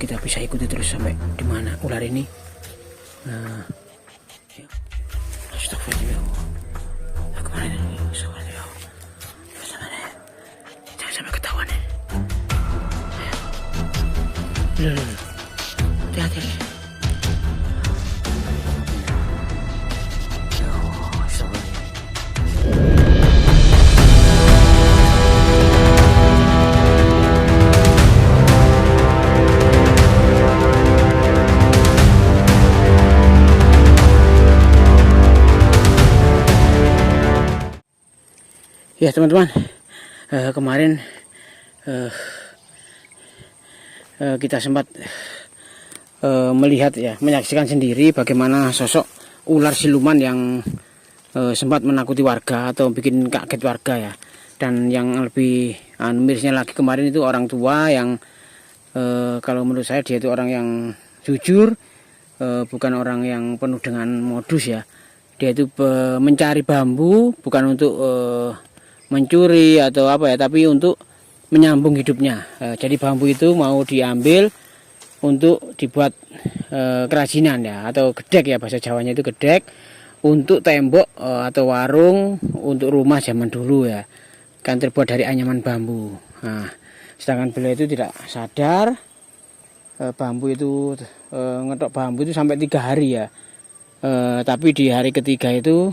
kita bisa ikuti terus sampai di mana ular ini. Astagfirullah. Kemana ini? Astagfirullah. Jangan sampai ketahuan ya. Hati-hati. Ya teman-teman, kemarin kita sempat melihat ya, menyaksikan sendiri bagaimana sosok ular siluman yang sempat menakuti warga atau bikin kaget warga ya. Dan yang lebih mirisnya lagi kemarin itu orang tua yang kalau menurut saya dia itu orang yang jujur, bukan orang yang penuh dengan modus ya. Dia itu mencari bambu bukan untuk mencuri atau apa ya, tapi untuk menyambung hidupnya. Jadi bambu itu mau diambil untuk dibuat kerajinan ya, atau gedek ya, bahasa Jawanya itu gedek, untuk tembok atau warung, untuk rumah zaman dulu ya, kan terbuat dari anyaman bambu. Nah, sedangkan beliau itu tidak sadar bambu itu ngetok bambu itu sampai 3 hari ya. Tapi di hari ketiga itu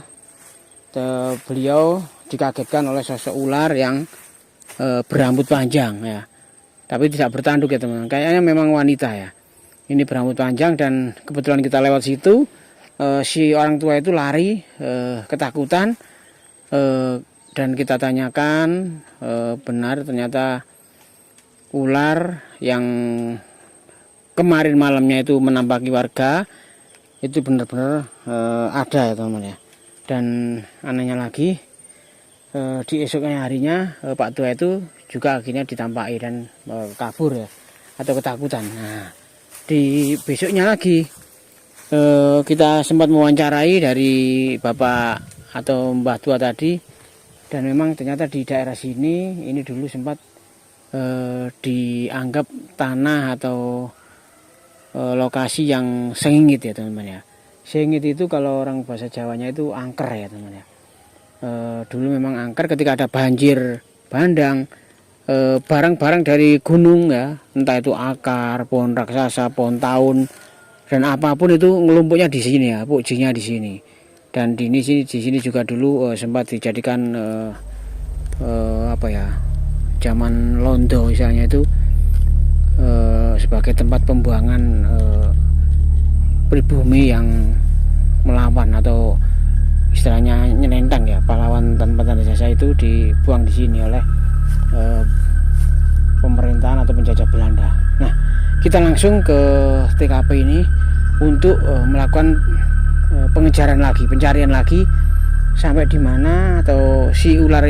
beliau dikagetkan oleh sosok ular yang berambut panjang ya, tapi tidak bertanduk ya teman-teman. Kayaknya memang wanita ya, ini berambut panjang. Dan kebetulan kita lewat situ, si orang tua itu lari ketakutan, dan kita tanyakan, benar ternyata ular yang kemarin malamnya itu menampaki warga itu benar-benar ada ya teman-teman ya. Dan anehnya lagi, di esoknya harinya Pak Tua itu juga akhirnya ditampaki dan kabur ya, atau ketakutan. Nah, di besoknya lagi kita sempat mewawancarai dari Bapak atau Mbah Tua tadi, dan memang ternyata di daerah sini ini dulu sempat dianggap tanah atau lokasi yang sengit ya teman-teman ya. Sengit itu kalau orang bahasa Jawanya itu angker ya teman-teman ya. Dulu memang angker ketika ada banjir bandang, barang-barang dari gunung ya, entah itu akar, pohon raksasa, pohon tahun, dan apapun itu ngelumpuknya di sini ya, pujinya di sini. Dan di sini juga dulu sempat dijadikan apa ya, zaman Londo misalnya itu sebagai tempat pembuangan pribumi yang melawan atau istilahnya nyelentang ya, pahlawan tanpa tanda jasa itu dibuang di sini oleh pemerintahan atau penjajah Belanda. Nah, kita langsung ke TKP ini untuk melakukan pengejaran lagi, pencarian lagi sampai di mana atau si ular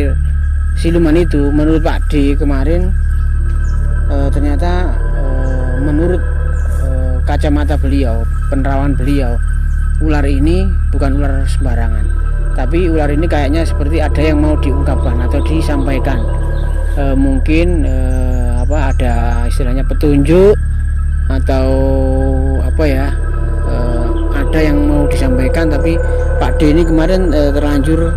siluman itu. Menurut Pak D kemarin ternyata menurut kacamata beliau, penerawan beliau, ular ini bukan ular sembarangan, tapi ular ini kayaknya seperti ada yang mau diungkapkan atau disampaikan. Mungkin ada istilahnya petunjuk atau apa ya, ada yang mau disampaikan, tapi Pak D ini kemarin terlanjur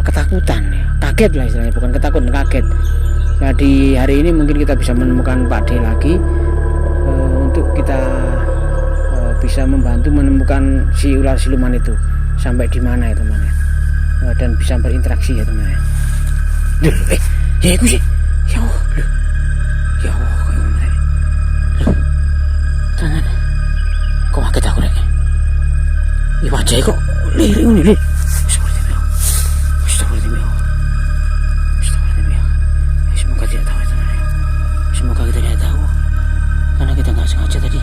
ketakutan ya, kaget lah istilahnya, bukan ketakutan, kaget. Nah, di hari ini mungkin kita bisa menemukan Pak D lagi untuk kita bisa membantu menemukan si ular siluman itu sampai di mana ya teman ya, dan bisa berinteraksi ya teman ya. Ya itu sih, ya Allah, ya Allah, tangan, kok kaget aku rek, ya wajahnya kok lirik ini nih, semoga tidak tahu ya teman ya, semoga kita tidak tahu, karena kita nggak sengaja tadi.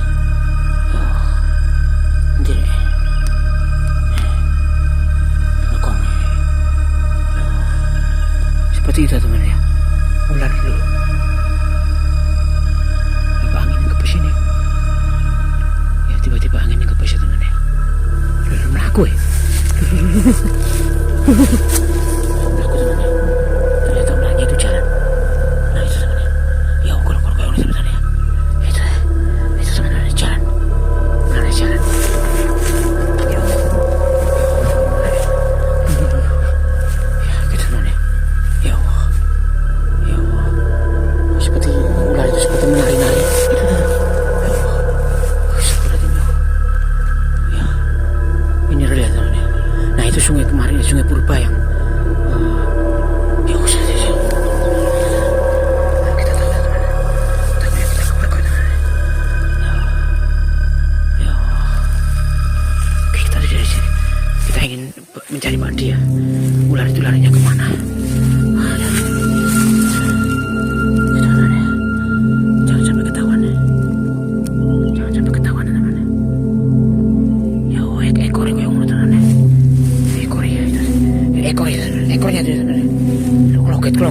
Seperti itu teman ya, ular dulu. Apa angin kepes ini? Ya tiba-tiba angin kepes ya teman ya. Melaku ya. Melaku teman ya. Ternyata ularnya itu jalan. Nah itu teman ya. Ya kalau kayak ini teman ya.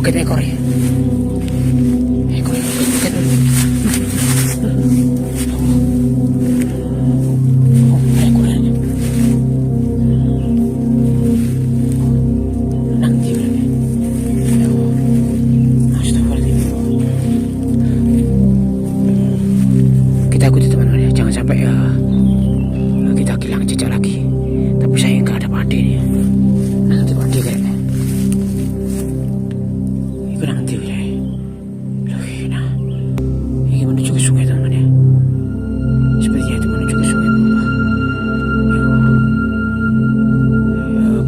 kaget ekor ya. Ekor kaget. Oh, ekornya. Nanti berarti. Astagfirullahaladzim. Kita ikuti teman-teman ya, jangan sampai ya kita hilang jejak lagi. Tapi saya nggak ada padi nih. Nanti padi kayaknya. Itu nanti ya. Nah, ini menuju ke sungai teman-teman ya. Sepertinya itu menuju ke sungai.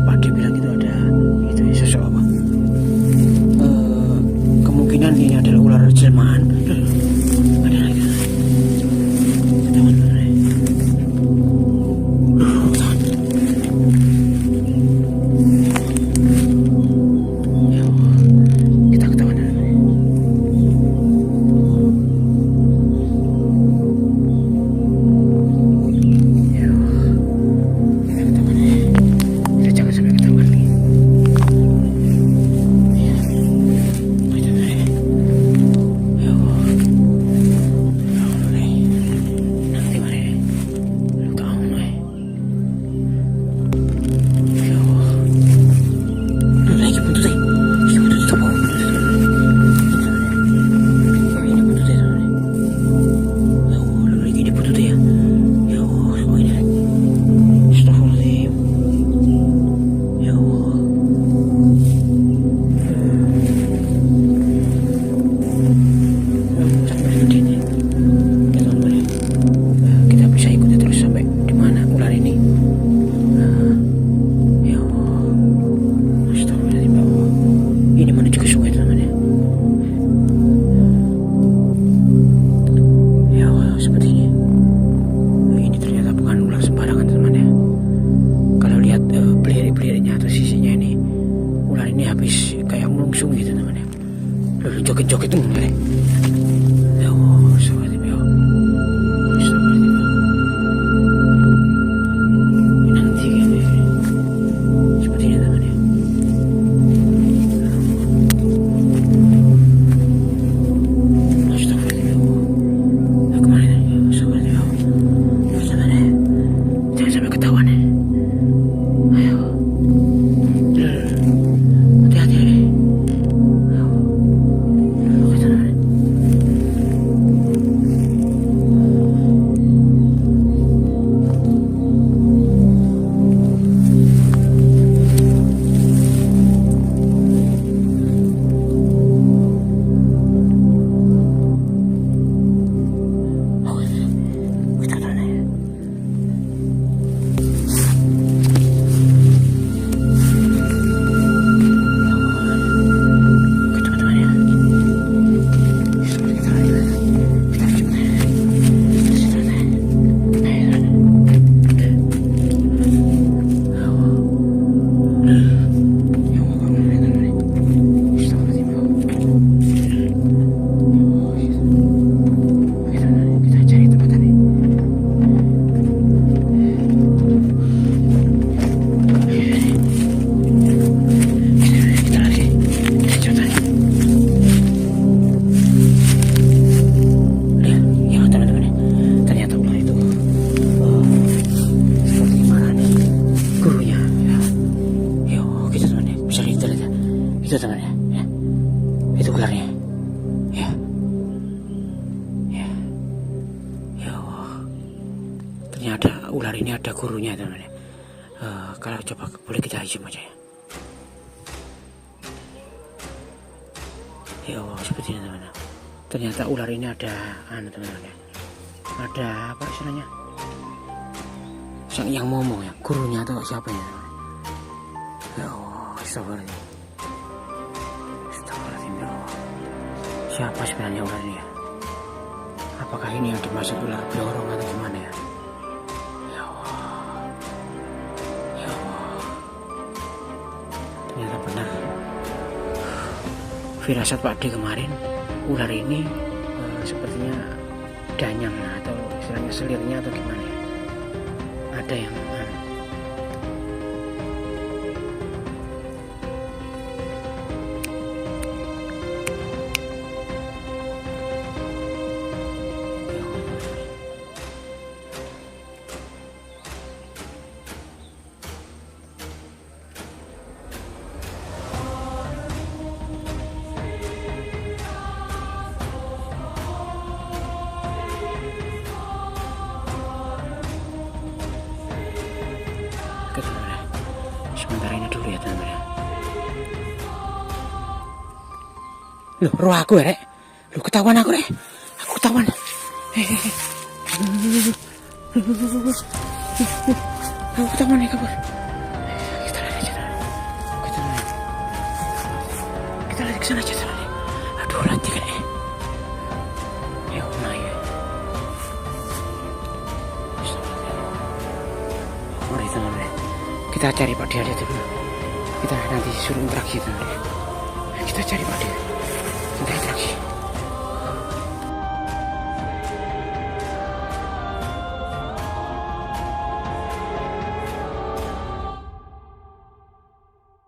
Padi bilang itu ada itu ya, sosok apa? Kemungkinan ini adalah ular jelmaan. Ada lagi. Teman-teman. Kita ketahuan. Kita jangan sampai ketahuan lagi. Ini menuju ke sungai teman-teman ya. Ya Allah, seperti ini. Ini ternyata bukan ular sembarangan teman ya. Kalau lihat belir-belirnya atau sisinya ini, ular ini habis kayak melungsung gitu teman ya. Lalu joget-joget tuh teman ya. Ya Allah, seperti ini. Nanti kayaknya seperti ini teman ya. Itu temannya ya. Itu ularnya ya. Ya Allah, ternyata ular ini ada gurunya teman-teman. Kalau coba boleh kita zoom aja ya. Ya Allah, seperti ini teman-teman. Ternyata ular ini ada teman-teman ya. Ada apa istilahnya? Yang ngomong ya, gurunya atau siapa ya? Ya Allah, astagfirullahaladzim. Siapa sebenarnya ular ini ya? Apakah ini yang dimaksud ular blorong atau gimana ya? Ya Allah, ya Allah, ternyata benar firasat Pak D kemarin. Ular ini sepertinya danyang atau istilahnya selirnya atau gimana ya? Ada yang Loh, roh aku ya, Rek. Loh, ketahuan aku, Rek. Aku ketahuan. Aku ketahuan nih, kabur. Kita lari aja, kita lari ke sana aja, sana. Aduh, nanti kan. Ayo, naik. Mari, teman-teman. Kita cari Pak Dia dulu. Kita nanti suruh interaksi, teman-teman. Kita cari Pak Dia. Interaksi.